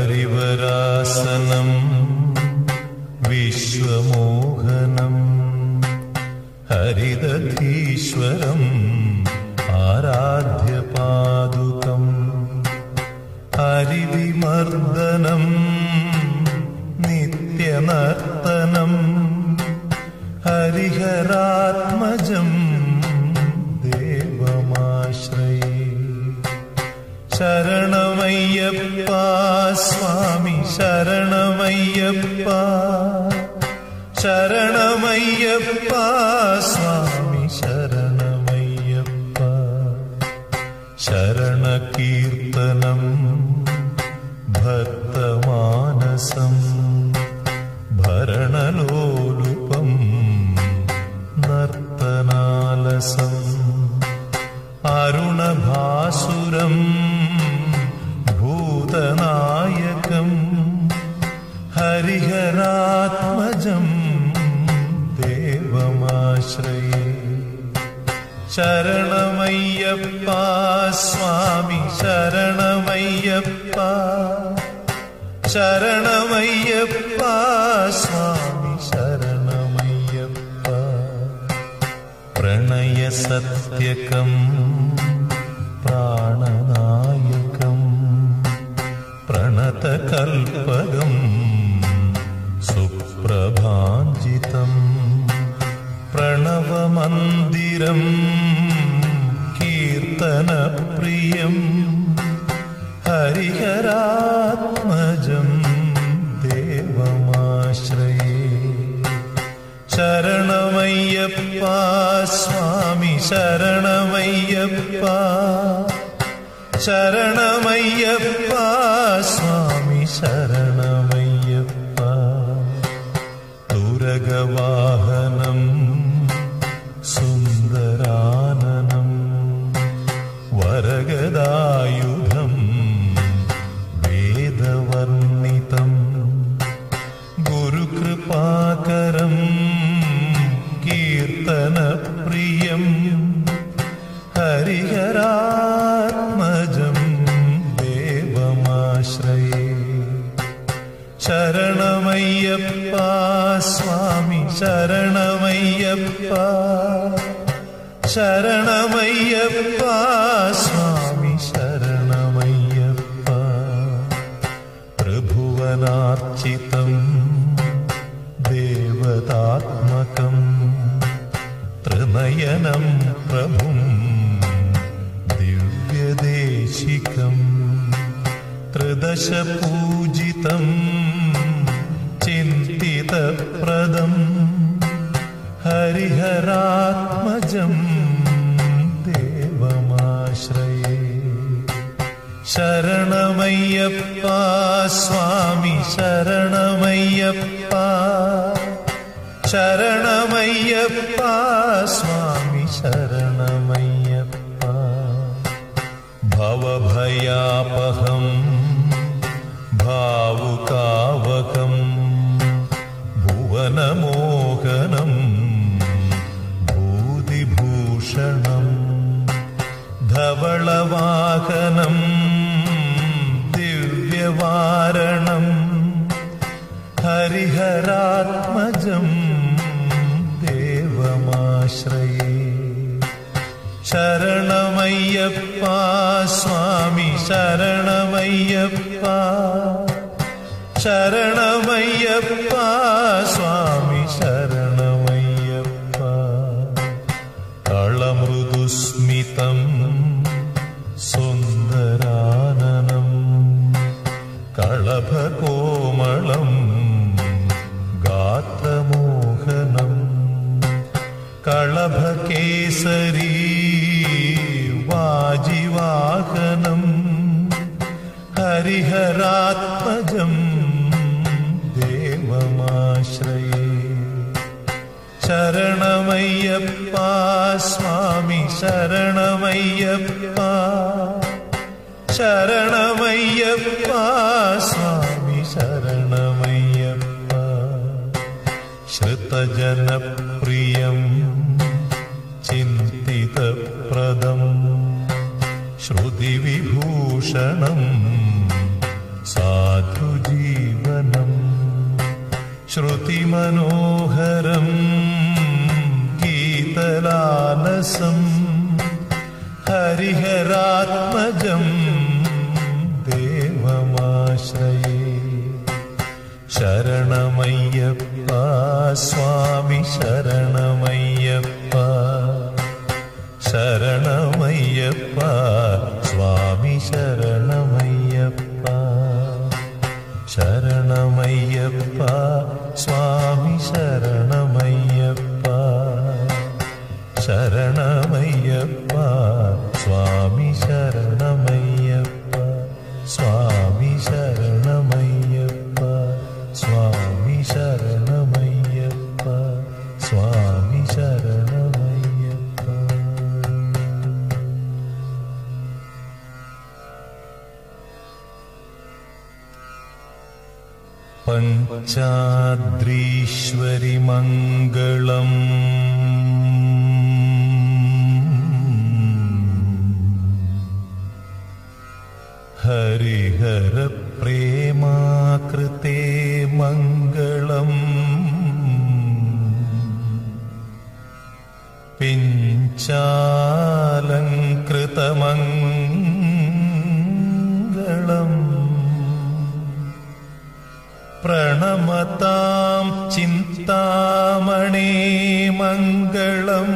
हरिवरासनं विश्वमोहनं हरिदधीश्वरम् आराध्यपादुकं हरिविमर्दनं नित्यनर्तनं हरिहरात्मजं देवमाश्रये। शरणमय्यप्पा स्वामी शरणमय्यप्पा शरणमय्यप्पा स्वामी शरणमय्यप्पा। शरणकीर्तनं भक्तमानसं भरणलोलुपं नर्तनालसम् अरुणभासुरं भूतनायकं हरिहरात्मजं देवमाश्रये। शरणमय्यप्पा स्वामी शरणमय्यप्पा शरणमय्यप्पा स्वामी शरणमय्यप्पा। प्रणयसत्यकं प्राणनायकं प्रणतकल्पकं सुप्रभाञ्जितं प्रणवमन्दिरं कीर्तनप्रियं हरिहरात्मजं देवमाश्रये। शरणमय्यप्पा स्वामी शरणमय्यप्पा शरणमय्यप्पा स्वामी शरणमय्यप्पा। तुरगवाहनं सुन्दराननं वरगदायुधं वेदवर्णितं गुरुकृपाकरं कीर्तनप्रियं हरिहरात्मजं देवमाश्रये। शरणमय्यप्पा स्वामी शरणमय्यप्पा शरणमय्यप्पा स्वामी शरणमय्यप्पा। त्रिभुवनार्चितं देवतात्मकं त्रिनयनं प्रभुं दिव्यदेशिकं त्रिदशपूजितं चिन्तितप्रदं हरिहरात्मजं देवमाश्रये। शरणमय्यप्पा स्वामी शरणमय्यप्पा शरणमय्यप्पा स्वामी शरणमय्यप्पा। भवभयापहं भावुकावकं भुवनमोहनं भूतिभूषणं धवलवाहनं दिव्यवारणं हरिहरात्मजं देवमाश्रये। शरणमय्यप्पा स्वामी शरणमय्यप्पा शरणमय्यप्पा स्वामी शरणमय्यप्पा। कळमृदुस्मितं सुन्दराननं कळभकोमलं गात्रमोहनं कळभकेसरी वाजिवाहनं हरिहरात्मजं देवमाश्रये। शरणमय्यप्पा स्वामी शरणमय्यप्पा शरणमय्यप्पा स्वामी शरणमय्यप्पा। श्रुतजनप्रियं चिन्तितप्रदं श्रुतिविभूषणं साधु ശ്രുതിമനോഹരം ഗീതലാലസം ഹരിഹരാത്മജം ദേവമാശ്രയേ. ശരണമയ്യപ്പ സ്വാമി ശരണമയ്യപ്പ, ശരണമയ്യപ്പ സ്വാമി ശരണമയ്യപ്പ, ശരണമയ്യപ്പ സ്വാമി ശരണമയ്യപ്പ, ശരണമയ്യപ്പ സ്വാമി ശരണമയ്യപ്പ, സ്വാമി ശരണമയ്യപ്പ, സ്വാമി ശരണമയ്യപ്പ, സ്വാമി ശരണമയ്യപ്പ. പഞ്ചാദ്രീശ്വരി മംഗളം ഹരിഹര പ്രേമാകൃതേ മംഗളം പിഞ്ചാലങ്കൃതമംഗളം പ്രണമതാം ചിന്താമണി മംഗളം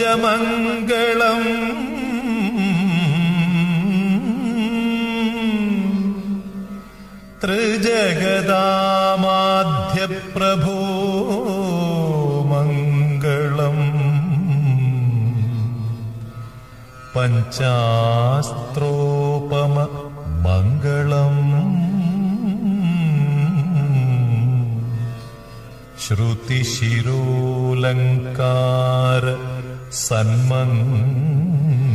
പഞ്ചാസ്യധ്വജമംഗളം ത്രിജഗദാമാധ്യപ്രഭോ മംഗളം പഞ്ചാസ്ത്രോപമ മംഗളം ശ്രുതിശിരോലങ്കാര സന്മംഗളം